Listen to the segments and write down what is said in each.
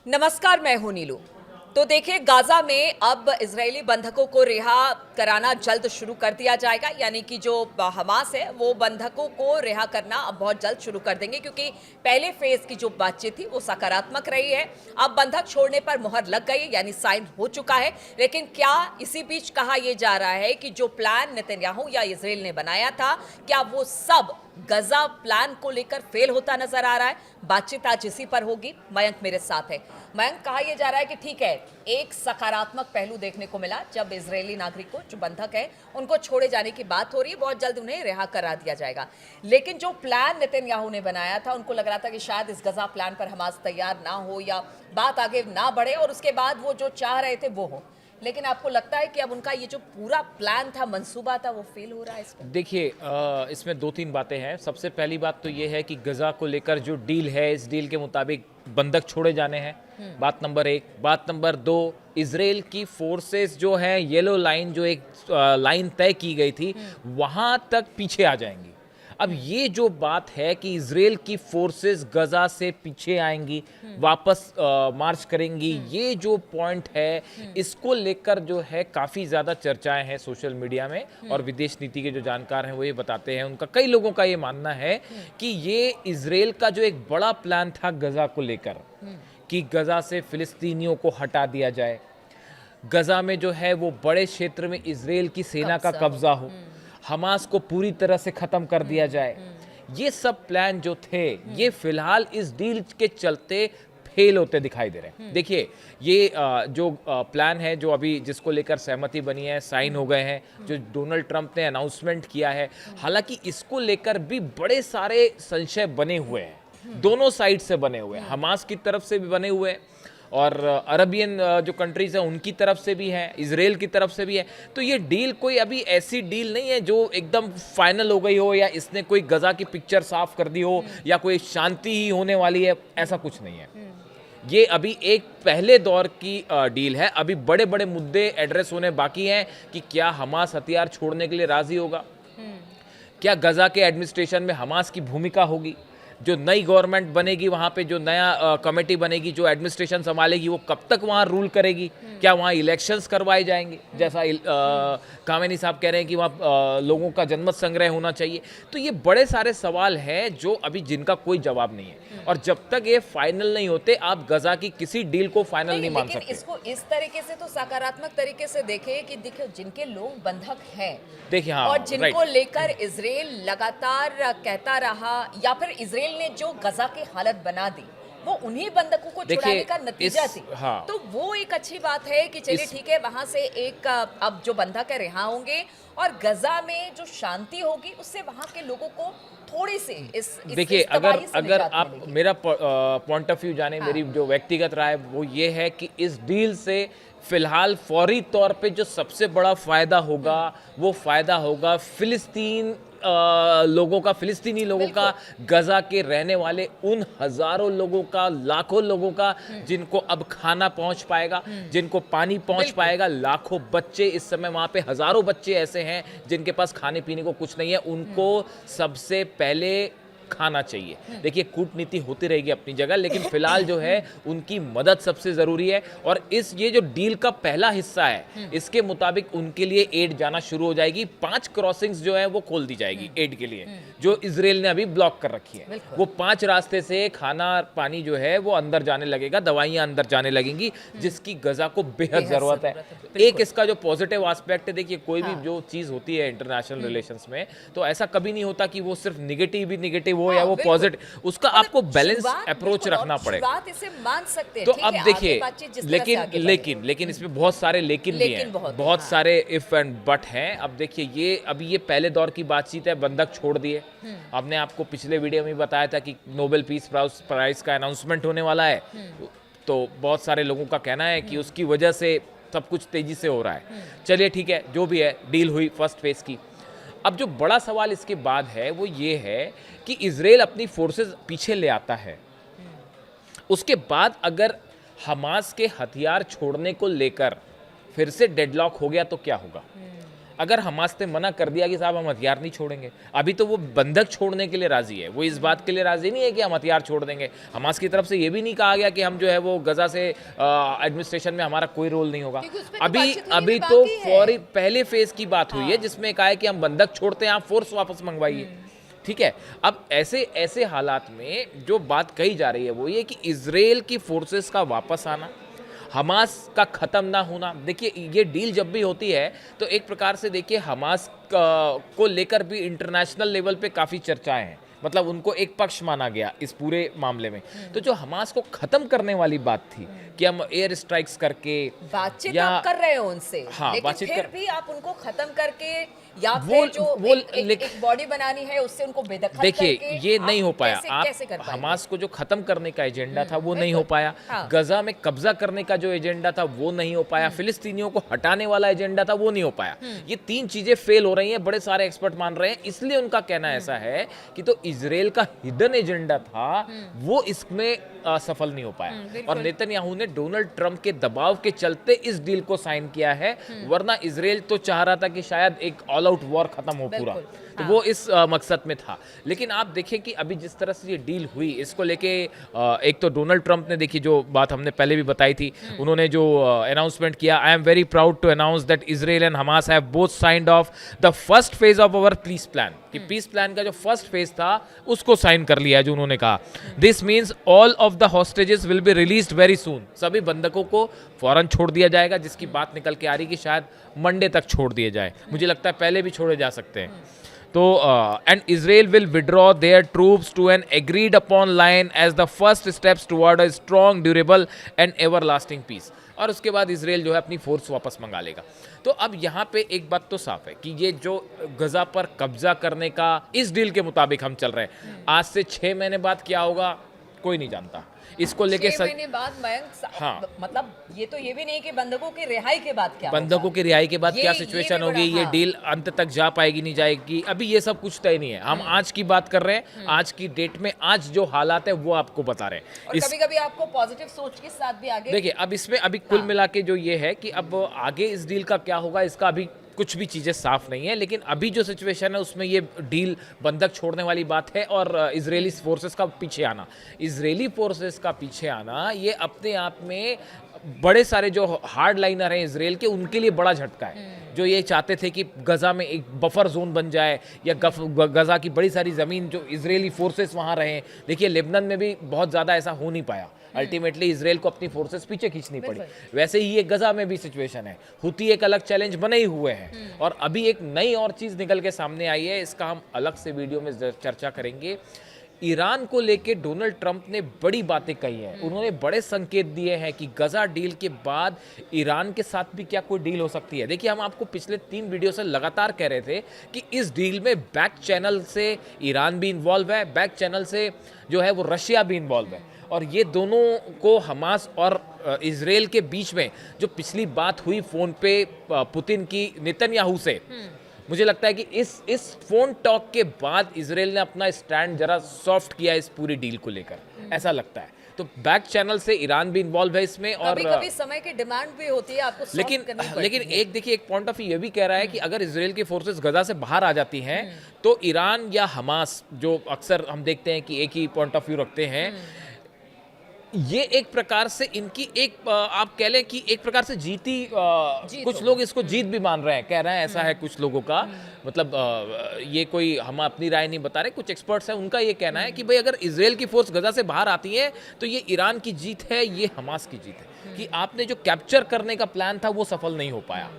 नमस्कार, मैं हूं नीलू। तो देखिए, गाजा में अब इजरायली बंधकों को रिहा कराना जल्द शुरू कर दिया जाएगा। यानी कि जो हमास है वो बंधकों को रिहा करना अब बहुत जल्द शुरू कर देंगे, क्योंकि पहले फेज की जो बातचीत थी वो सकारात्मक रही है। अब बंधक छोड़ने पर मुहर लग गई, यानी साइन हो चुका है। लेकिन क्या इसी बीच कहा यह जा रहा है कि जो प्लान नेतन्याहू या इजराइल ने बनाया था, क्या वो सब गजा प्लान को लेकर फेल होता नजर आ रहा है? बातचीत आज इसी पर होगी। मयंक मेरे साथ है। मयंक, कहा यह जा रहा है कि ठीक है, एक सकारात्मक पहलू देखने को मिला जब इजरायली नागरिकों जो बंधक है उनको छोड़े जाने की बात हो रही है, बहुत जल्द उन्हें रिहा करा दिया जाएगा। लेकिन जो प्लान नेतन्याहू ने बनाया था, उनको लग रहा था कि शायद इस गजा प्लान पर हमास तैयार ना हो या बात आगे ना बढ़े और उसके बाद वो जो चाह रहे थे वो हो। लेकिन आपको लगता है कि अब उनका ये जो पूरा प्लान था, मंसूबा था, वो फेल हो रहा है इसमें? देखिए, इसमें दो तीन बातें हैं। सबसे पहली बात तो ये है कि गजा को लेकर जो डील है, इस डील के मुताबिक बंधक छोड़े जाने हैं। बात नंबर एक। बात नंबर दो, इजराइल की फोर्सेस जो हैं, येलो लाइन जो एक लाइन तय की गई थी, वहां तक पीछे आ जाएंगी। अब ये जो बात है कि इजराइल की फोर्सेस गजा से पीछे आएंगी, वापस मार्च करेंगी, ये जो पॉइंट है, इसको लेकर जो है काफ़ी ज़्यादा चर्चाएं हैं सोशल मीडिया में। और विदेश नीति के जो जानकार हैं वो ये बताते हैं, उनका कई लोगों का ये मानना है कि ये इजराइल का जो एक बड़ा प्लान था गजा को लेकर, कि गजा से फिलिस्तीनियों को हटा दिया जाए, गजा में जो है वो बड़े क्षेत्र में इजराइल की सेना का कब्जा हो, हमास को पूरी तरह से खत्म कर दिया जाए। ये सब प्लान जो थे, ये फिलहाल इस डील के चलते फेल होते दिखाई दे रहे हैं। देखिए, ये जो प्लान है, जो अभी जिसको लेकर सहमति बनी है, साइन हो गए हैं, जो डोनाल्ड ट्रंप ने अनाउंसमेंट किया है, हालांकि इसको लेकर भी बड़े सारे संशय बने हुए हैं, दोनों साइड से बने हुए हैं। हमास की तरफ से भी बने हुए हैं और अरबियन जो कंट्रीज हैं उनकी तरफ से भी है, इजराइल की तरफ से भी है। तो ये डील कोई अभी ऐसी डील नहीं है जो एकदम फाइनल हो गई हो, या इसने कोई गजा की पिक्चर साफ कर दी हो, या कोई शांति ही होने वाली है, ऐसा कुछ नहीं है। ये अभी एक पहले दौर की डील है। अभी बड़े बड़े मुद्दे एड्रेस होने बाकी हैं कि क्या हमास हथियार छोड़ने के लिए राजी होगा, क्या गजा के एडमिनिस्ट्रेशन में हमास की भूमिका होगी, जो नई गवर्नमेंट बनेगी वहाँ पे जो नया कमेटी बनेगी जो एडमिनिस्ट्रेशन संभालेगी, वो कब तक वहाँ रूल करेगी, क्या वहाँ इलेक्शंस करवाए जाएंगे, जैसा कामेनी साहब कह रहे हैं कि वहाँ लोगों का जनमत संग्रह होना चाहिए। तो ये बड़े सारे सवाल हैं जो अभी जिनका कोई जवाब नहीं है, और जब तक ये फाइनल नहीं होते आप गजा की किसी डील को फाइनल नहीं मान सकते। इसको इस तरीके से तो सकारात्मक तरीके से देखे कि देखिए, जिनके लोग बंधक हैं, देखिए, हाँ, और जिनको लेकर इजराइल लगातार कहता रहा, या फिर इजराइल ने जो गजा की हालत बना दी वो उन्हीं बंधकों को छुड़ाने का नतीजा थी। हाँ, तो वो एक अच्छी बात है कि चलिए ठीक है, वहां से एक अब जो बंधक है रिहा होंगे, और गजा में जो शांति होगी उससे वहां के लोगों को थोड़ी सी देखिए, अगर आप मेरा पॉइंट ऑफ व्यू जाने, मेरी जो व्यक्तिगत राय वो ये है कि इस डील से फिलहाल फौरी तौर पे जो सबसे बड़ा फायदा होगा वो फायदा होगा फिलिस्तीनी लोगों का, गजा के रहने वाले उन हजारों लोगों का, लाखों लोगों का, जिनको अब खाना पहुंच पाएगा, जिनको पानी पहुंच पाएगा। लाखों बच्चे इस समय वहां पे, हजारों बच्चे ऐसे हैं जिनके पास खाने पीने को कुछ नहीं है, उनको सबसे पहले खाना चाहिए। देखिए, कूटनीति होती रहेगी अपनी जगह, लेकिन फिलहाल जो है उनकी मदद सबसे जरूरी है। और ये जो डील का पहला हिस्सा है, इसके मुताबिक उनके लिए एड जाना शुरू हो जाएगी। 5 क्रॉसिंग्स जो है वो खोल दी जाएगी एड के लिए, जो इजराइल ने अभी ब्लॉक कर रखी है। वो 5 रास्ते से खाना पानी जो है वो अंदर जाने लगेगा, दवाइयां अंदर जाने लगेंगी, जिसकी गजा को बेहद जरूरत है। एक इसका जो पॉजिटिव एस्पेक्ट है, देखिए, कोई भी जो चीज होती है इंटरनेशनल रिलेशंस में, तो ऐसा कभी नहीं होता कि वो सिर्फ निगेटिव ही निगेटिव हो या वो पॉजिटिव, उसका आपको बैलेंस अप्रोच रखना पड़ेगा। बात इसे मान सकते हैं, तो अब देखिए, लेकिन इसमें बहुत सारे लेकिन भी हैं, बहुत सारे इफ एंड बट हैं। अब देखिए, अभी ये पहले दौर की बातचीत है, बंधक छोड़ दिए। हमने आपको पिछले वीडियो में बताया था कि नोबेल पीस प्राइज का अनाउंसमेंट होने वाला है, तो बहुत सारे लोगों का कहना है कि उसकी वजह से सब कुछ तेजी से हो रहा है। चलिए ठीक है, जो भी है, डील हुई फर्स्ट फेज की। अब जो बड़ा सवाल इसके बाद है वो ये है कि इजराइल अपनी फोर्सेस पीछे ले आता है, उसके बाद अगर हमास के हथियार छोड़ने को लेकर फिर से डेडलॉक हो गया तो क्या होगा? अगर हमास ने मना कर दिया कि साहब हम हथियार नहीं छोड़ेंगे, अभी तो वो बंधक छोड़ने के लिए राजी है, वो इस बात के लिए राजी नहीं है कि हम हथियार छोड़ देंगे। हमास की तरफ से ये भी नहीं कहा गया कि हम जो है वो गजा से एडमिनिस्ट्रेशन में हमारा कोई रोल नहीं होगा। क्योंकि उस पे तो अभी बातचीत हुई अभी भी तो बाकी है। फौरी पहले फेज की बात हुई है जिसमें कहा है कि हम बंधक छोड़ते हैं, आप फोर्स वापस मंगवाइए। ठीक है, अब ऐसे ऐसे हालात में जो बात कही जा रही है वो ये कि इजराइल की फोर्सेस का वापस आना, हमास का ख़त्म ना होना। देखिए ये डील जब भी होती है तो एक प्रकार से देखिए हमास को लेकर भी इंटरनेशनल लेवल पे काफ़ी चर्चाएं हैं, मतलब उनको एक पक्ष माना गया इस पूरे मामले में। तो जो हमास को ख़त्म करने वाली बात थी कि हम एयर स्ट्राइक्स करके बातचीत या आप कर रहे हो उनसे, हाँ, लेकिन बातचीत फिर कर- भी आप उनको खत्म करके या वो- फिर जो वो एक बॉडी बनानी है उससे उनको बेदखल देखिए करके ये आप नहीं हो पाया। कैसे कर आप पाएंगे? हमास को जो खत्म करने का एजेंडा था वो नहीं हो पाया, हाँ। गजा में कब्जा करने का जो एजेंडा था वो नहीं हो पाया, फिलिस्तीनियों को हटाने वाला एजेंडा था वो नहीं हो पाया। ये तीन चीजें फेल हो रही हैं, बड़े सारे एक्सपर्ट मान रहे हैं। इसलिए उनका कहना ऐसा है कि तो इजराइल का हिडन एजेंडा था वो इसमें सफल नहीं हो पाया। बिल्कुल। और नेतन्याहू ने डोनाल्ड ट्रंप के दबाव के चलते इस डील को साइन किया है, वरना इजराइल तो चाह रहा था कि शायद एक ऑल आउट वॉर खत्म हो पूरा, बिल्कुल, तो हाँ। वो इस मकसद में था। लेकिन आप देखें कि अभी जिस तरह से ये डील हुई इसको लेके एक तो डोनाल्ड ट्रंप ने, देखिए जो बात हमने पहले भी बताई थी, उन्होंने जो अनाउंसमेंट किया, I am very proud to announce that Israel and Hamas have both signed of the first phase of our peace plan, कि पीस प्लान का जो फर्स्ट फेज था उसको साइन कर लिया है, जो उन्होंने कहा। This means all of the hostages will be released very soon, सभी बंधकों को फौरन छोड़ दिया जाएगा, जिसकी बात निकल के आ रही कि शायद मंडे तक छोड़ दिए जाए, मुझे लगता है पहले भी छोड़े जा सकते हैं। तो and Israel will withdraw their troops to an agreed upon line as the first steps toward a strong, durable and everlasting peace. और उसके बाद इजराइल जो है अपनी फोर्स वापस मंगा लेगा। तो अब यहाँ पे एक बात तो साफ है कि ये जो गजा पर कब्जा करने का इस डील के मुताबिक हम चल रहे हैं, आज से 6 महीने बाद क्या होगा कोई नहीं जानता। इसको लेके 6 महीने बाद मयंक हाँ। मतलब ये तो ये भी नहीं कि बंधकों की रिहाई के बाद क्या बंधकों होगा। की रिहाई के बाद ये- क्या ये सिचुएशन भी होगी, बड़ा- ये हाँ। डील अंत तक जा पाएगी नहीं जाएगी, अभी ये सब कुछ तय नहीं है। हम आज की बात कर रहे हैं, आज की डेट में आज जो हालात है वो आपको बता रहे हैं। और कभी-कभी आपको पॉजिटिव सोच के साथ भी आगे देखिए अब इसमें अभी कुल मिला के जो ये है कि अब आगे इस डील का क्या होगा इसका अभी कुछ भी चीज़ें साफ नहीं है, लेकिन अभी जो सिचुएशन है उसमें ये डील बंधक छोड़ने वाली बात है। और इजरायली फोर्सेस का पीछे आना, इजरायली फोर्सेस का पीछे आना ये अपने आप में बड़े सारे जो हार्ड लाइनर हैं इजराइल के, उनके लिए बड़ा झटका है, जो ये चाहते थे कि गजा में एक बफर जोन बन जाए या गजा की बड़ी सारी ज़मीन जो इजरायली फोर्सेस वहाँ रहें। देखिए लेबनान में भी बहुत ज़्यादा ऐसा हो नहीं पाया, अल्टीमेटली इजराइल को अपनी फोर्सेस पीछे खींचनी पड़ी। वैसे ही ये गजा में भी सिचुएशन है, हुती एक अलग चैलेंज बने ही हुए हैं। और अभी एक नई और चीज़ निकल के सामने आई है, इसका हम अलग से वीडियो में चर्चा करेंगे। ईरान को लेके डोनाल्ड ट्रंप ने बड़ी बातें कही है, उन्होंने बड़े संकेत दिए हैं कि गजा डील के बाद ईरान के साथ भी क्या कोई डील हो सकती है। देखिए हम आपको पिछले 3 वीडियो से लगातार कह रहे थे कि इस डील में बैक चैनल से ईरान भी इन्वॉल्व है, बैक चैनल से जो है वो रशिया भी इन्वॉल्व है, और ये दोनों को हमास और इजराइल के बीच में जो पिछली बात हुई फ़ोन पे पुतिन की नेतन्याहू से, मुझे लगता है कि इस फोन टॉक के बाद इजराइल ने अपना स्टैंड जरा सॉफ्ट किया इस पूरी डील को लेकर, ऐसा लगता है। तो बैक चैनल से ईरान भी इन्वॉल्व है इसमें, और कभी-कभी समय की डिमांड भी होती है, आपको सॉफ्ट करनी पड़ती लेकिन है। एक देखिए एक पॉइंट ऑफ व्यू ये भी कह रहा है कि अगर इजराइल की फोर्सेस गजा से बाहर आ जाती हैं तो ईरान या हमास, जो अक्सर हम देखते हैं कि एक ही पॉइंट ऑफ व्यू रखते हैं, ये एक प्रकार से इनकी एक आप कह लें कि एक प्रकार से जीती, कुछ लोग इसको जीत भी मान रहे हैं, कह रहे हैं ऐसा है कुछ लोगों का, मतलब ये कोई हम अपनी राय नहीं बता रहे, कुछ एक्सपर्ट्स हैं उनका ये कहना है कि भाई अगर इजराइल की फोर्स गजा से बाहर आती है तो ये ईरान की जीत है, ये हमास की जीत है, कि आपने जो कैप्चर करने का प्लान था वो सफल नहीं हो पाया।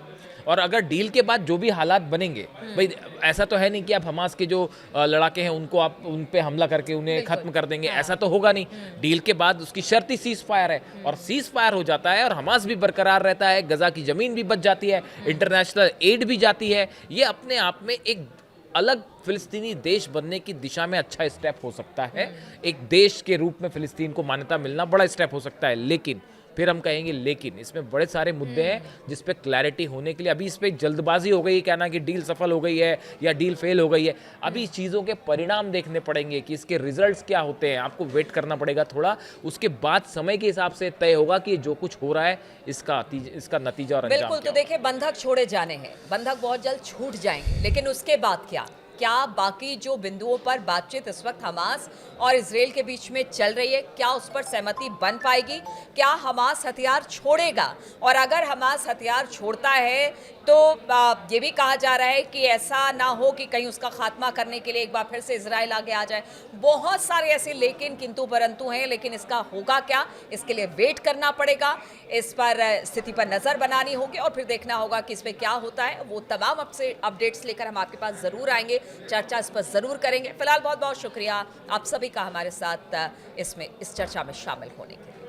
और अगर डील के बाद जो भी हालात बनेंगे, भाई ऐसा तो है नहीं कि आप हमास के जो लड़ाके हैं उनको आप उन पे हमला करके उन्हें खत्म कर देंगे, ऐसा तो होगा नहीं। डील के बाद उसकी शर्ती सीज फायर है, और सीज फायर हो जाता है और हमास भी बरकरार रहता है, गजा की ज़मीन भी बच जाती है, इंटरनेशनल एड भी जाती है। ये अपने आप में एक अलग फिलिस्तीनी देश बनने की दिशा में अच्छा स्टेप हो सकता है, एक देश के रूप में फिलिस्तीन को मान्यता मिलना बड़ा स्टेप हो सकता है। लेकिन फिर हम कहेंगे। लेकिन इसमें बड़े सारे मुद्दे हैं जिस पे क्लैरिटी होने के लिए अभी इस पे जल्दबाजी हो गई, कहना कि डील सफल हो गई है या डील फेल हो गई है। अभी चीज़ों के परिणाम देखने पड़ेंगे कि इसके रिजल्ट्स क्या होते हैं, आपको वेट करना पड़ेगा थोड़ा। उसके बाद समय के हिसाब से तय होगा कि जो कुछ हो रहा है इसका नतीजा और अंजाम बिल्कुल। क्या तो देखिए, बंधक छोड़े जाने हैं, बंधक बहुत जल्द छूट जाएंगे, लेकिन उसके बाद क्या बाकी जो बिंदुओं पर बातचीत इस वक्त हमास और इजराइल के बीच में चल रही है, क्या उस पर सहमति बन पाएगी? क्या हमास हथियार छोड़ेगा? और अगर हमास हथियार छोड़ता है तो ये भी कहा जा रहा है कि ऐसा ना हो कि कहीं उसका खात्मा करने के लिए एक बार फिर से इजराइल आगे आ जाए। बहुत सारे ऐसे लेकिन किंतु परंतु हैं, लेकिन इसका होगा क्या, इसके लिए वेट करना पड़ेगा, इस पर स्थिति पर नजर बनानी होगी और फिर देखना होगा कि इसमें क्या होता है। वो तमाम अपडेट्स लेकर हम आपके पास जरूर आएंगे, चर्चा इस पर जरूर करेंगे। फिलहाल बहुत बहुत शुक्रिया आप सभी का हमारे साथ इस चर्चा में शामिल होने के लिए।